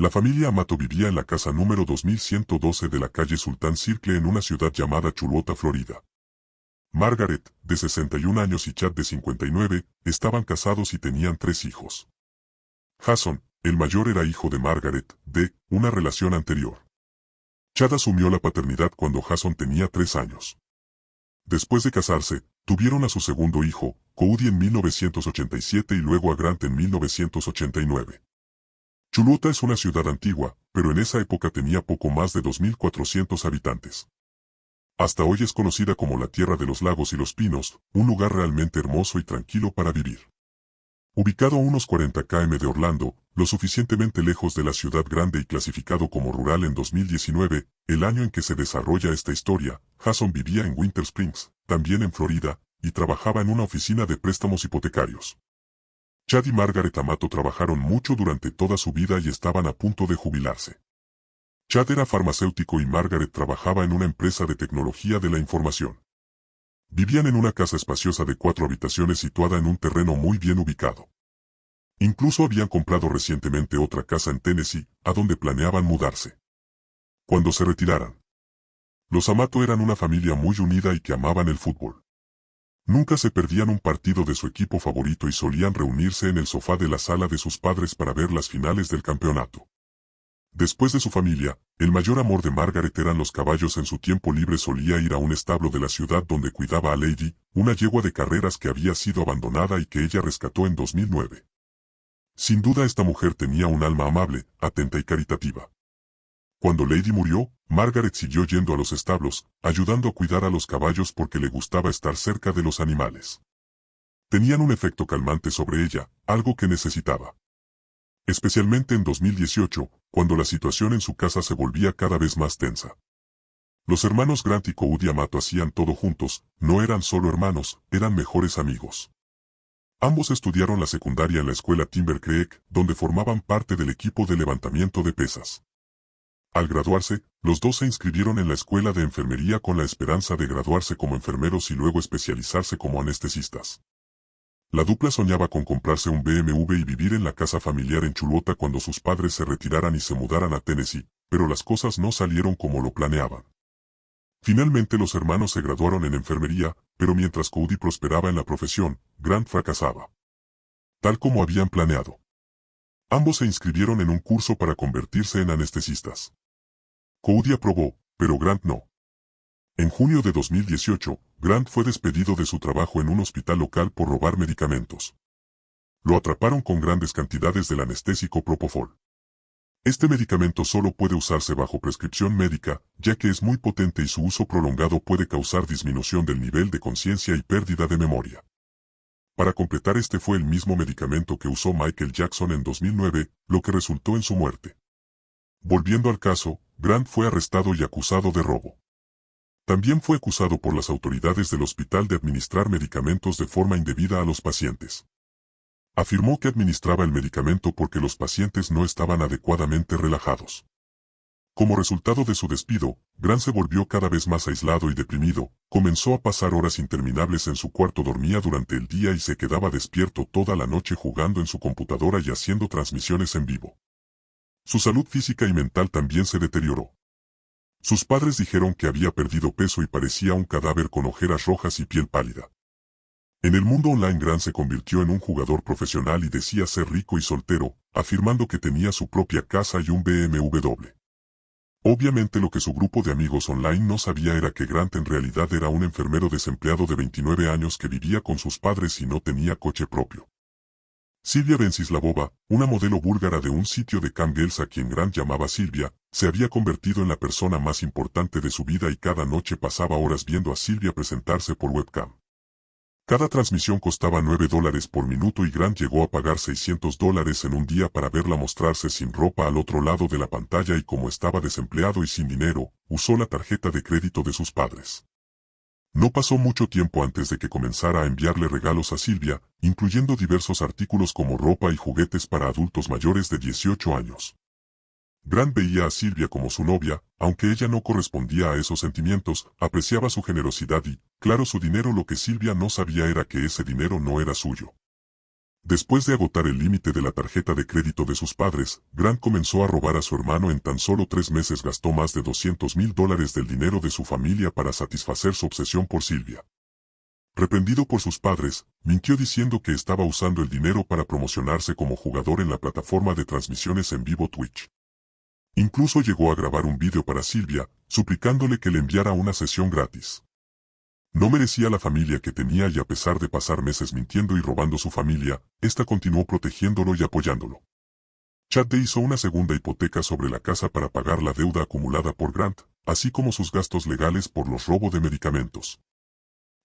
La familia Amato vivía en la casa número 2112 de la calle Sultán Circle en una ciudad llamada Chulota, Florida. Margaret, de 61 años y Chad de 59, estaban casados y tenían 3 hijos. Jason, el mayor, era hijo de Margaret, de una relación anterior. Chad asumió la paternidad cuando Jason tenía 3 años. Después de casarse, tuvieron a su segundo hijo, Cody, en 1987 y luego a Grant en 1989. Chulota es una ciudad antigua, pero en esa época tenía poco más de 2.400 habitantes. Hasta hoy es conocida como la Tierra de los Lagos y los Pinos, un lugar realmente hermoso y tranquilo para vivir. Ubicado a unos 40 km de Orlando, lo suficientemente lejos de la ciudad grande y clasificado como rural en 2019, el año en que se desarrolla esta historia, Jason vivía en Winter Springs, también en Florida, y trabajaba en una oficina de préstamos hipotecarios. Chad y Margaret Amato trabajaron mucho durante toda su vida y estaban a punto de jubilarse. Chad era farmacéutico y Margaret trabajaba en una empresa de tecnología de la información. Vivían en una casa espaciosa de 4 habitaciones situada en un terreno muy bien ubicado. Incluso habían comprado recientemente otra casa en Tennessee, a donde planeaban mudarse cuando se retiraran. Los Amato eran una familia muy unida y que amaban el fútbol. Nunca se perdían un partido de su equipo favorito y solían reunirse en el sofá de la sala de sus padres para ver las finales del campeonato. Después de su familia, el mayor amor de Margaret eran los caballos. En su tiempo libre solía ir a un establo de la ciudad donde cuidaba a Lady, una yegua de carreras que había sido abandonada y que ella rescató en 2009. Sin duda esta mujer tenía un alma amable, atenta y caritativa. Cuando Lady murió, Margaret siguió yendo a los establos, ayudando a cuidar a los caballos porque le gustaba estar cerca de los animales. Tenían un efecto calmante sobre ella, algo que necesitaba. Especialmente en 2018, cuando la situación en su casa se volvía cada vez más tensa. Los hermanos Grant y Cody Amato hacían todo juntos, no eran solo hermanos, eran mejores amigos. Ambos estudiaron la secundaria en la escuela Timber Creek, donde formaban parte del equipo de levantamiento de pesas. Al graduarse, los dos se inscribieron en la escuela de enfermería con la esperanza de graduarse como enfermeros y luego especializarse como anestesistas. La dupla soñaba con comprarse un BMW y vivir en la casa familiar en Chulota cuando sus padres se retiraran y se mudaran a Tennessee, pero las cosas no salieron como lo planeaban. Finalmente los hermanos se graduaron en enfermería, pero mientras Cody prosperaba en la profesión, Grant fracasaba. Tal como habían planeado. Ambos se inscribieron en un curso para convertirse en anestesistas. Cody aprobó, pero Grant no. En junio de 2018, Grant fue despedido de su trabajo en un hospital local por robar medicamentos. Lo atraparon con grandes cantidades del anestésico Propofol. Este medicamento solo puede usarse bajo prescripción médica, ya que es muy potente y su uso prolongado puede causar disminución del nivel de conciencia y pérdida de memoria. Para completar, este fue el mismo medicamento que usó Michael Jackson en 2009, lo que resultó en su muerte. Volviendo al caso, Grant fue arrestado y acusado de robo. También fue acusado por las autoridades del hospital de administrar medicamentos de forma indebida a los pacientes. Afirmó que administraba el medicamento porque los pacientes no estaban adecuadamente relajados. Como resultado de su despido, Grant se volvió cada vez más aislado y deprimido, comenzó a pasar horas interminables en su cuarto, dormía durante el día y se quedaba despierto toda la noche jugando en su computadora y haciendo transmisiones en vivo. Su salud física y mental también se deterioró. Sus padres dijeron que había perdido peso y parecía un cadáver con ojeras rojas y piel pálida. En el mundo online, Grant se convirtió en un jugador profesional y decía ser rico y soltero, afirmando que tenía su propia casa y un BMW. Obviamente lo que su grupo de amigos online no sabía era que Grant en realidad era un enfermero desempleado de 29 años que vivía con sus padres y no tenía coche propio. Silvia Venceslavova, una modelo búlgara de un sitio de cam girls a quien Grant llamaba Silvia, se había convertido en la persona más importante de su vida y cada noche pasaba horas viendo a Silvia presentarse por webcam. Cada transmisión costaba $9 por minuto y Grant llegó a pagar $600 en un día para verla mostrarse sin ropa al otro lado de la pantalla, y como estaba desempleado y sin dinero, usó la tarjeta de crédito de sus padres. No pasó mucho tiempo antes de que comenzara a enviarle regalos a Silvia, incluyendo diversos artículos como ropa y juguetes para adultos mayores de 18 años. Grant veía a Silvia como su novia, aunque ella no correspondía a esos sentimientos, apreciaba su generosidad y, claro, su dinero. Lo que Silvia no sabía era que ese dinero no era suyo. Después de agotar el límite de la tarjeta de crédito de sus padres, Grant comenzó a robar a su hermano. En tan solo 3 meses gastó más de $200,000 del dinero de su familia para satisfacer su obsesión por Sylvia. Reprendido por sus padres, mintió diciendo que estaba usando el dinero para promocionarse como jugador en la plataforma de transmisiones en vivo Twitch. Incluso llegó a grabar un vídeo para Sylvia, suplicándole que le enviara una sesión gratis. No merecía la familia que tenía y a pesar de pasar meses mintiendo y robando su familia, ésta continuó protegiéndolo y apoyándolo. Chad hizo una segunda hipoteca sobre la casa para pagar la deuda acumulada por Grant, así como sus gastos legales por los robos de medicamentos.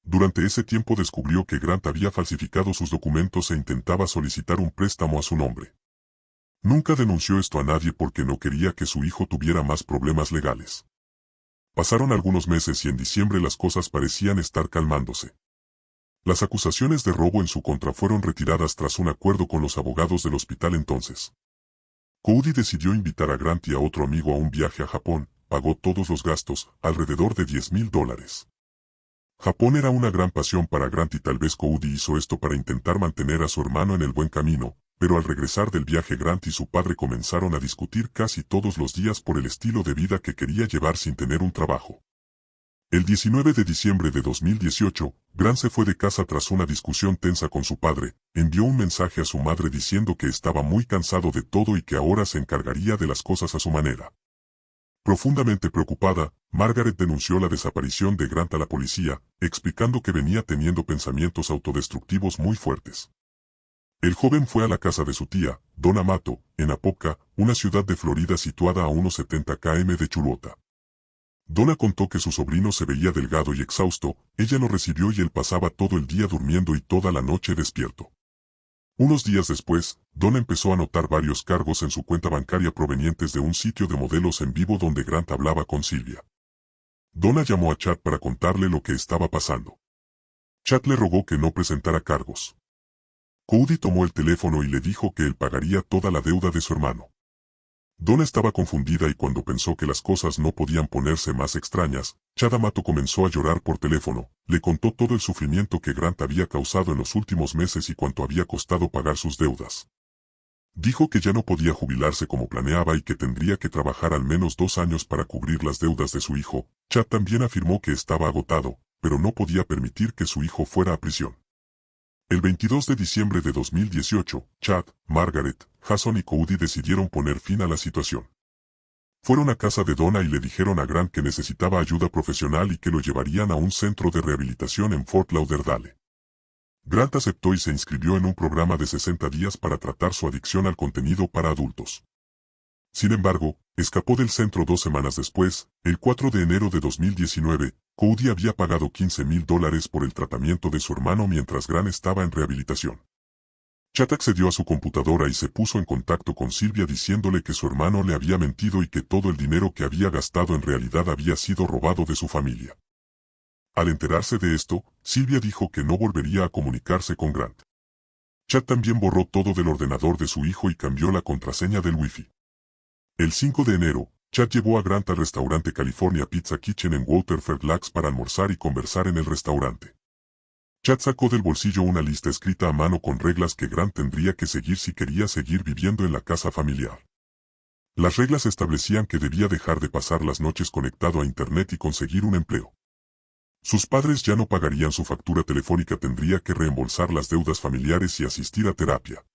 Durante ese tiempo descubrió que Grant había falsificado sus documentos e intentaba solicitar un préstamo a su nombre. Nunca denunció esto a nadie porque no quería que su hijo tuviera más problemas legales. Pasaron algunos meses y en diciembre las cosas parecían estar calmándose. Las acusaciones de robo en su contra fueron retiradas tras un acuerdo con los abogados del hospital entonces. Cody decidió invitar a Grant y a otro amigo a un viaje a Japón, pagó todos los gastos, alrededor de $10,000. Japón era una gran pasión para Grant y tal vez Cody hizo esto para intentar mantener a su hermano en el buen camino, pero al regresar del viaje Grant y su padre comenzaron a discutir casi todos los días por el estilo de vida que quería llevar sin tener un trabajo. El 19 de diciembre de 2018, Grant se fue de casa tras una discusión tensa con su padre, envió un mensaje a su madre diciendo que estaba muy cansado de todo y que ahora se encargaría de las cosas a su manera. Profundamente preocupada, Margaret denunció la desaparición de Grant a la policía, explicando que venía teniendo pensamientos autodestructivos muy fuertes. El joven fue a la casa de su tía, Donna Mato, en Apopka, una ciudad de Florida situada a unos 70 km de Chulota. Donna contó que su sobrino se veía delgado y exhausto, ella lo recibió y él pasaba todo el día durmiendo y toda la noche despierto. Unos días después, Donna empezó a notar varios cargos en su cuenta bancaria provenientes de un sitio de modelos en vivo donde Grant hablaba con Sylvia. Donna llamó a Chad para contarle lo que estaba pasando. Chad le rogó que no presentara cargos. Cody tomó el teléfono y le dijo que él pagaría toda la deuda de su hermano. Donna estaba confundida y cuando pensó que las cosas no podían ponerse más extrañas, Chad Amato comenzó a llorar por teléfono, le contó todo el sufrimiento que Grant había causado en los últimos meses y cuánto había costado pagar sus deudas. Dijo que ya no podía jubilarse como planeaba y que tendría que trabajar al menos 2 años para cubrir las deudas de su hijo. Chad también afirmó que estaba agotado, pero no podía permitir que su hijo fuera a prisión. El 22 de diciembre de 2018, Chad, Margaret, Jason y Cody decidieron poner fin a la situación. Fueron a casa de Donna y le dijeron a Grant que necesitaba ayuda profesional y que lo llevarían a un centro de rehabilitación en Fort Lauderdale. Grant aceptó y se inscribió en un programa de 60 días para tratar su adicción al contenido para adultos. Sin embargo, escapó del centro 2 semanas después, el 4 de enero de 2019, Cody había pagado $15,000 por el tratamiento de su hermano mientras Grant estaba en rehabilitación. Chad accedió a su computadora y se puso en contacto con Sylvia diciéndole que su hermano le había mentido y que todo el dinero que había gastado en realidad había sido robado de su familia. Al enterarse de esto, Sylvia dijo que no volvería a comunicarse con Grant. Chad también borró todo del ordenador de su hijo y cambió la contraseña del Wi-Fi. El 5 de enero, Chad llevó a Grant al restaurante California Pizza Kitchen en Waterford Lakes para almorzar y conversar en el restaurante. Chad sacó del bolsillo una lista escrita a mano con reglas que Grant tendría que seguir si quería seguir viviendo en la casa familiar. Las reglas establecían que debía dejar de pasar las noches conectado a Internet y conseguir un empleo. Sus padres ya no pagarían su factura telefónica, tendría que reembolsar las deudas familiares y asistir a terapia.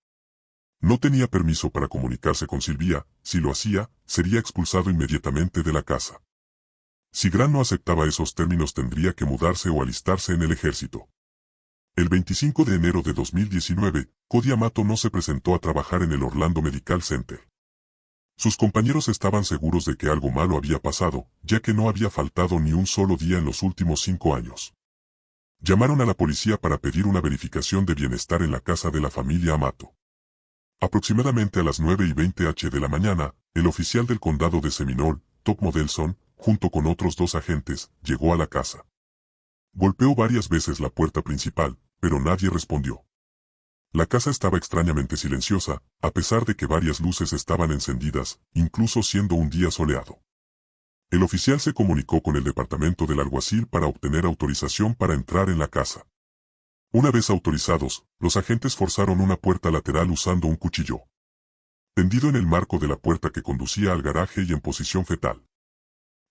No tenía permiso para comunicarse con Sylvia, si lo hacía, sería expulsado inmediatamente de la casa. Si Grant no aceptaba esos términos tendría que mudarse o alistarse en el ejército. El 25 de enero de 2019, Cody Amato no se presentó a trabajar en el Orlando Medical Center. Sus compañeros estaban seguros de que algo malo había pasado, ya que no había faltado ni un solo día en los últimos 5 años. Llamaron a la policía para pedir una verificación de bienestar en la casa de la familia Amato. Aproximadamente a las 9:20 de la mañana, el oficial del condado de Seminole, Top Modelson, junto con otros 2 agentes, llegó a la casa. Golpeó varias veces la puerta principal, pero nadie respondió. La casa estaba extrañamente silenciosa, a pesar de que varias luces estaban encendidas, incluso siendo un día soleado. El oficial se comunicó con el departamento del alguacil para obtener autorización para entrar en la casa. Una vez autorizados, los agentes forzaron una puerta lateral usando un cuchillo. Tendido en el marco de la puerta que conducía al garaje y en posición fetal.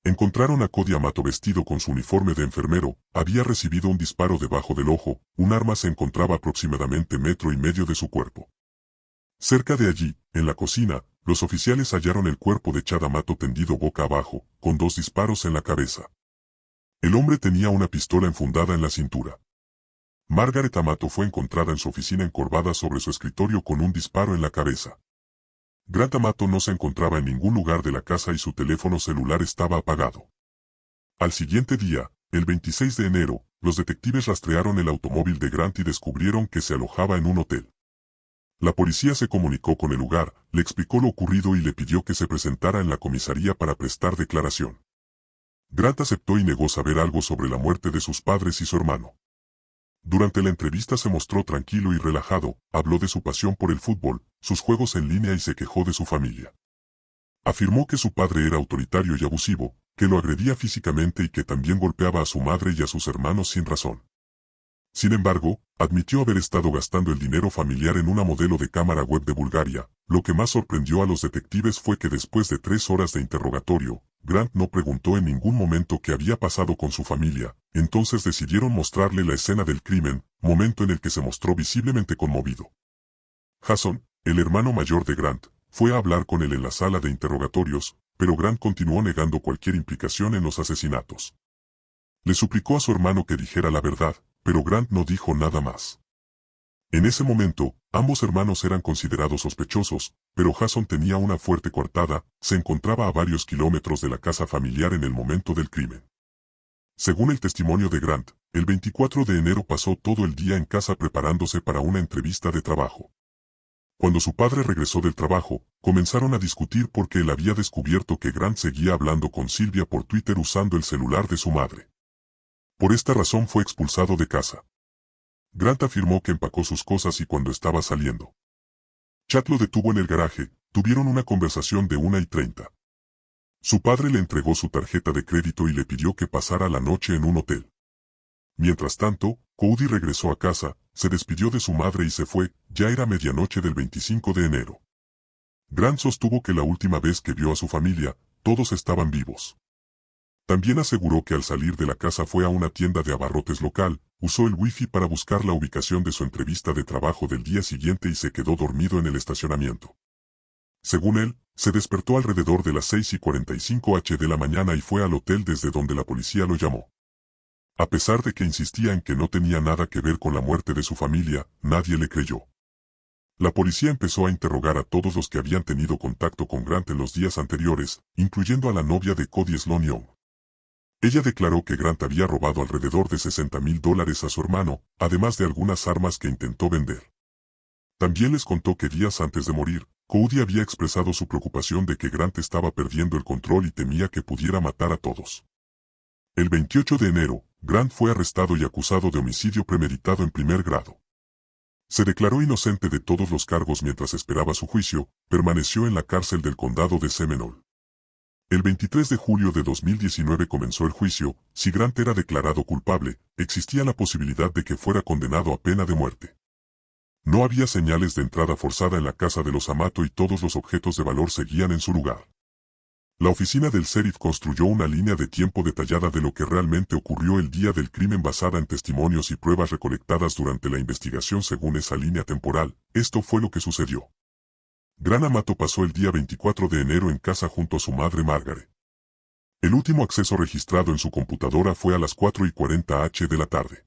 Encontraron a Cody Amato vestido con su uniforme de enfermero, había recibido un disparo debajo del ojo, un arma se encontraba aproximadamente 1,5 metros de su cuerpo. Cerca de allí, en la cocina, los oficiales hallaron el cuerpo de Chad Amato tendido boca abajo, con 2 disparos en la cabeza. El hombre tenía una pistola enfundada en la cintura. Margaret Amato fue encontrada en su oficina encorvada sobre su escritorio con un disparo en la cabeza. Grant Amato no se encontraba en ningún lugar de la casa y su teléfono celular estaba apagado. Al siguiente día, el 26 de enero, los detectives rastrearon el automóvil de Grant y descubrieron que se alojaba en un hotel. La policía se comunicó con el lugar, le explicó lo ocurrido y le pidió que se presentara en la comisaría para prestar declaración. Grant aceptó y negó saber algo sobre la muerte de sus padres y su hermano. Durante la entrevista se mostró tranquilo y relajado, habló de su pasión por el fútbol, sus juegos en línea y se quejó de su familia. Afirmó que su padre era autoritario y abusivo, que lo agredía físicamente y que también golpeaba a su madre y a sus hermanos sin razón. Sin embargo, admitió haber estado gastando el dinero familiar en una modelo de cámara web de Bulgaria. Lo que más sorprendió a los detectives fue que después de 3 horas de interrogatorio, Grant no preguntó en ningún momento qué había pasado con su familia, entonces decidieron mostrarle la escena del crimen, momento en el que se mostró visiblemente conmovido. Jason, el hermano mayor de Grant, fue a hablar con él en la sala de interrogatorios, pero Grant continuó negando cualquier implicación en los asesinatos. Le suplicó a su hermano que dijera la verdad, pero Grant no dijo nada más. En ese momento, ambos hermanos eran considerados sospechosos, pero Jason tenía una fuerte coartada, se encontraba a varios kilómetros de la casa familiar en el momento del crimen. Según el testimonio de Grant, el 24 de enero pasó todo el día en casa preparándose para una entrevista de trabajo. Cuando su padre regresó del trabajo, comenzaron a discutir porque él había descubierto que Grant seguía hablando con Silvia por Twitter usando el celular de su madre. Por esta razón fue expulsado de casa. Grant afirmó que empacó sus cosas y cuando estaba saliendo, Chad lo detuvo en el garaje, tuvieron una conversación de 1:30. Su padre le entregó su tarjeta de crédito y le pidió que pasara la noche en un hotel. Mientras tanto, Cody regresó a casa, se despidió de su madre y se fue, ya era medianoche del 25 de enero. Grant sostuvo que la última vez que vio a su familia, todos estaban vivos. También aseguró que al salir de la casa fue a una tienda de abarrotes local, usó el wifi para buscar la ubicación de su entrevista de trabajo del día siguiente y se quedó dormido en el estacionamiento. Según él, se despertó alrededor de las 6:45 de la mañana y fue al hotel desde donde la policía lo llamó. A pesar de que insistía en que no tenía nada que ver con la muerte de su familia, nadie le creyó. La policía empezó a interrogar a todos los que habían tenido contacto con Grant en los días anteriores, incluyendo a la novia de Cody, Sloan Young. Ella declaró que Grant había robado alrededor de $60,000 a su hermano, además de algunas armas que intentó vender. También les contó que días antes de morir, Cody había expresado su preocupación de que Grant estaba perdiendo el control y temía que pudiera matar a todos. El 28 de enero, Grant fue arrestado y acusado de homicidio premeditado en primer grado. Se declaró inocente de todos los cargos mientras esperaba su juicio, permaneció en la cárcel del condado de Seminole. El 23 de julio de 2019 comenzó el juicio. Si Grant era declarado culpable, existía la posibilidad de que fuera condenado a pena de muerte. No había señales de entrada forzada en la casa de los Amato y todos los objetos de valor seguían en su lugar. La oficina del sheriff construyó una línea de tiempo detallada de lo que realmente ocurrió el día del crimen basada en testimonios y pruebas recolectadas durante la investigación según esa línea temporal. Esto fue lo que sucedió. Grant Amato pasó el día 24 de enero en casa junto a su madre Margaret. El último acceso registrado en su computadora fue a las 4:40 de la tarde.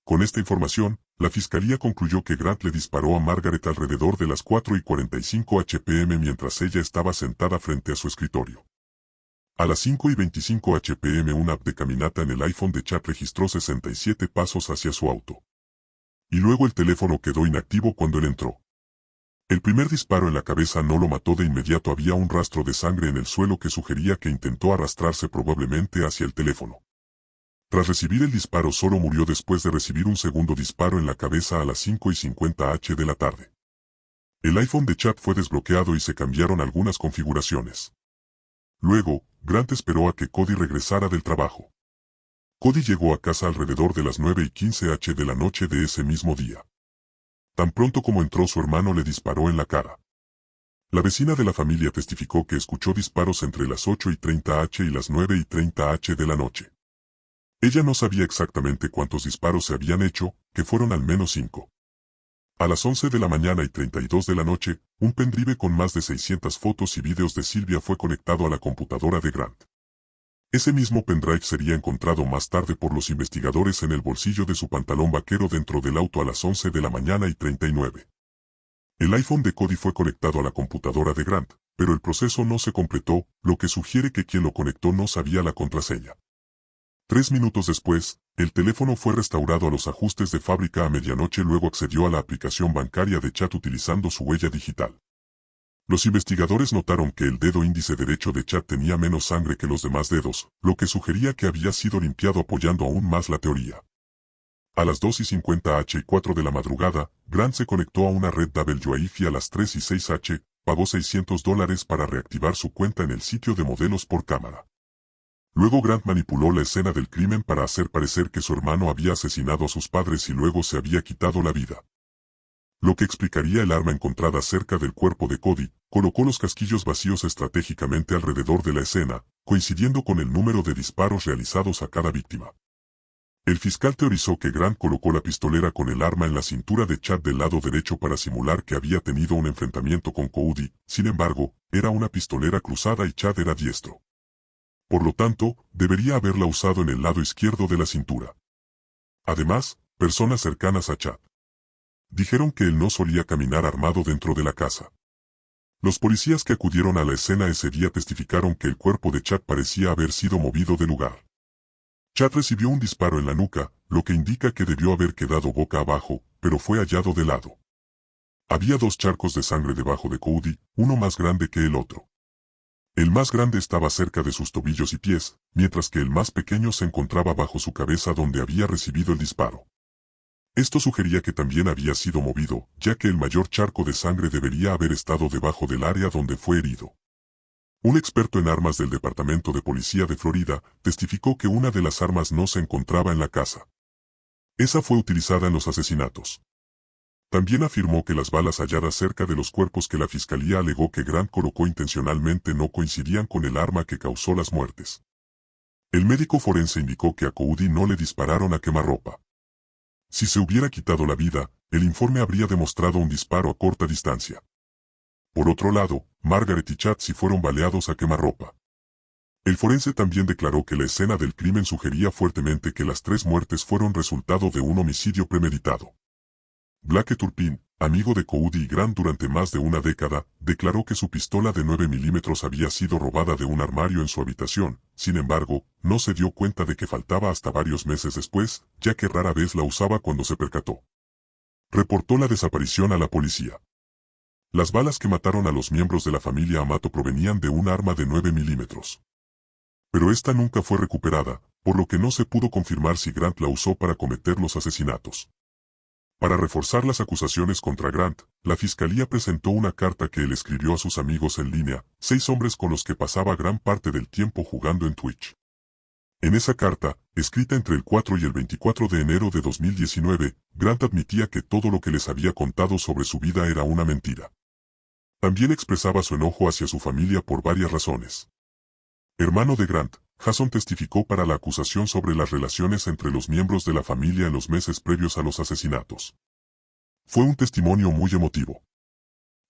Con esta información, la fiscalía concluyó que Grant le disparó a Margaret alrededor de las 4:45 p.m. mientras ella estaba sentada frente a su escritorio. A las 5:25 p.m. una app de caminata en el iPhone de Chad registró 67 pasos hacia su auto. Y luego el teléfono quedó inactivo cuando él entró. El primer disparo en la cabeza no lo mató de inmediato, había un rastro de sangre en el suelo que sugería que intentó arrastrarse probablemente hacia el teléfono. Tras recibir el disparo solo murió después de recibir un segundo disparo en la cabeza a las 5:50 de la tarde. El iPhone de Chad fue desbloqueado y se cambiaron algunas configuraciones. Luego, Grant esperó a que Cody regresara del trabajo. Cody llegó a casa alrededor de las 9:15 de la noche de ese mismo día. Tan pronto como entró, su hermano le disparó en la cara. La vecina de la familia testificó que escuchó disparos entre las 8:30 y las 9:30 de la noche. Ella no sabía exactamente cuántos disparos se habían hecho, que fueron al menos 5. A las 11 de la mañana y 32 de la noche, un pendrive con más de 600 fotos y videos de Sylvia fue conectado a la computadora de Grant. Ese mismo pendrive sería encontrado más tarde por los investigadores en el bolsillo de su pantalón vaquero dentro del auto a las 11 de la mañana y 39. El iPhone de Cody fue conectado a la computadora de Grant, pero el proceso no se completó, lo que sugiere que quien lo conectó no sabía la contraseña. 3 minutos después, el teléfono fue restaurado a los ajustes de fábrica a medianoche, luego accedió a la aplicación bancaria de Chad utilizando su huella digital. Los investigadores notaron que el dedo índice derecho de Chad tenía menos sangre que los demás dedos, lo que sugería que había sido limpiado, apoyando aún más la teoría. A las 2:50 y 4 de la madrugada, Grant se conectó a una red WiFi a las 3:06 pagó $600 para reactivar su cuenta en el sitio de modelos por cámara. Luego Grant manipuló la escena del crimen para hacer parecer que su hermano había asesinado a sus padres y luego se había quitado la vida. Lo que explicaría el arma encontrada cerca del cuerpo de Cody. Colocó los casquillos vacíos estratégicamente alrededor de la escena, coincidiendo con el número de disparos realizados a cada víctima. El fiscal teorizó que Grant colocó la pistolera con el arma en la cintura de Chad del lado derecho para simular que había tenido un enfrentamiento con Cody. Sin embargo, era una pistolera cruzada y Chad era diestro. Por lo tanto, debería haberla usado en el lado izquierdo de la cintura. Además, personas cercanas a Chad dijeron que él no solía caminar armado dentro de la casa. Los policías que acudieron a la escena ese día testificaron que el cuerpo de Chad parecía haber sido movido del lugar. Chad recibió un disparo en la nuca, lo que indica que debió haber quedado boca abajo, pero fue hallado de lado. Había 2 charcos de sangre debajo de Cody, uno más grande que el otro. El más grande estaba cerca de sus tobillos y pies, mientras que el más pequeño se encontraba bajo su cabeza donde había recibido el disparo. Esto sugería que también había sido movido, ya que el mayor charco de sangre debería haber estado debajo del área donde fue herido. Un experto en armas del Departamento de Policía de Florida testificó que una de las armas no se encontraba en la casa. Esa fue utilizada en los asesinatos. También afirmó que las balas halladas cerca de los cuerpos que la fiscalía alegó que Grant colocó intencionalmente no coincidían con el arma que causó las muertes. El médico forense indicó que a Cody no le dispararon a quemarropa. Si se hubiera quitado la vida, el informe habría demostrado un disparo a corta distancia. Por otro lado, Margaret y Chad sí fueron baleados a quemarropa. El forense también declaró que la escena del crimen sugería fuertemente que las 3 muertes fueron resultado de un homicidio premeditado. Blake Turpin, amigo de Cody y Grant durante más de una década, declaró que su pistola de 9 milímetros había sido robada de un armario en su habitación. Sin embargo, no se dio cuenta de que faltaba hasta varios meses después, ya que rara vez la usaba cuando se percató. Reportó la desaparición a la policía. Las balas que mataron a los miembros de la familia Amato provenían de un arma de 9 milímetros. Pero esta nunca fue recuperada, por lo que no se pudo confirmar si Grant la usó para cometer los asesinatos. Para reforzar las acusaciones contra Grant, la fiscalía presentó una carta que él escribió a sus amigos en línea, 6 hombres con los que pasaba gran parte del tiempo jugando en Twitch. En esa carta, escrita entre el 4 y el 24 de enero de 2019, Grant admitía que todo lo que les había contado sobre su vida era una mentira. También expresaba su enojo hacia su familia por varias razones. Hermano de Grant, Jason testificó para la acusación sobre las relaciones entre los miembros de la familia en los meses previos a los asesinatos. Fue un testimonio muy emotivo.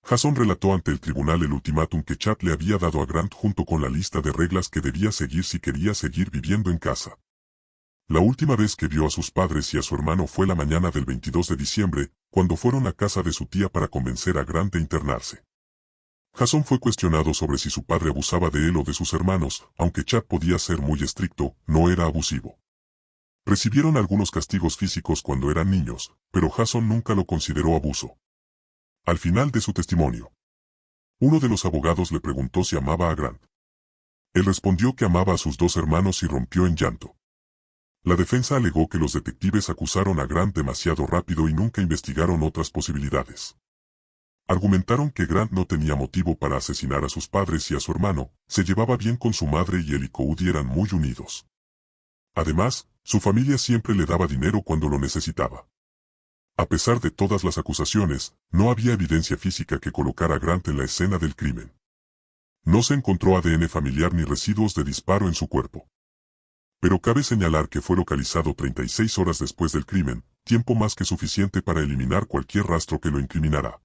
Jason relató ante el tribunal el ultimátum que Chad le había dado a Grant junto con la lista de reglas que debía seguir si quería seguir viviendo en casa. La última vez que vio a sus padres y a su hermano fue la mañana del 22 de diciembre, cuando fueron a casa de su tía para convencer a Grant de internarse. Jason fue cuestionado sobre si su padre abusaba de él o de sus hermanos, aunque Chad podía ser muy estricto, no era abusivo. Recibieron algunos castigos físicos cuando eran niños, pero Jason nunca lo consideró abuso. Al final de su testimonio, uno de los abogados le preguntó si amaba a Grant. Él respondió que amaba a sus 2 hermanos y rompió en llanto. La defensa alegó que los detectives acusaron a Grant demasiado rápido y nunca investigaron otras posibilidades. Argumentaron que Grant no tenía motivo para asesinar a sus padres y a su hermano, se llevaba bien con su madre y él y Cody eran muy unidos. Además, su familia siempre le daba dinero cuando lo necesitaba. A pesar de todas las acusaciones, no había evidencia física que colocara a Grant en la escena del crimen. No se encontró ADN familiar ni residuos de disparo en su cuerpo. Pero cabe señalar que fue localizado 36 horas después del crimen, tiempo más que suficiente para eliminar cualquier rastro que lo incriminara.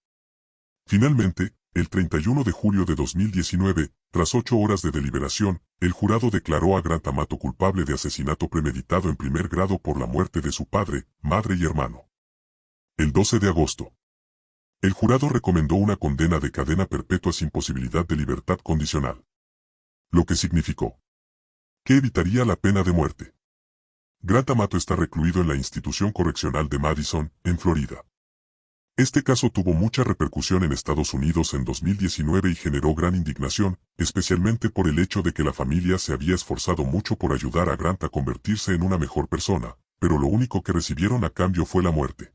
Finalmente, el 31 de julio de 2019, tras 8 horas de deliberación, el jurado declaró a Grant Amato culpable de asesinato premeditado en primer grado por la muerte de su padre, madre y hermano. El 12 de agosto. El jurado recomendó una condena de cadena perpetua sin posibilidad de libertad condicional. Lo que significó que evitaría la pena de muerte. Grant Amato está recluido en la institución correccional de Madison, en Florida. Este caso tuvo mucha repercusión en Estados Unidos en 2019 y generó gran indignación, especialmente por el hecho de que la familia se había esforzado mucho por ayudar a Grant a convertirse en una mejor persona, pero lo único que recibieron a cambio fue la muerte.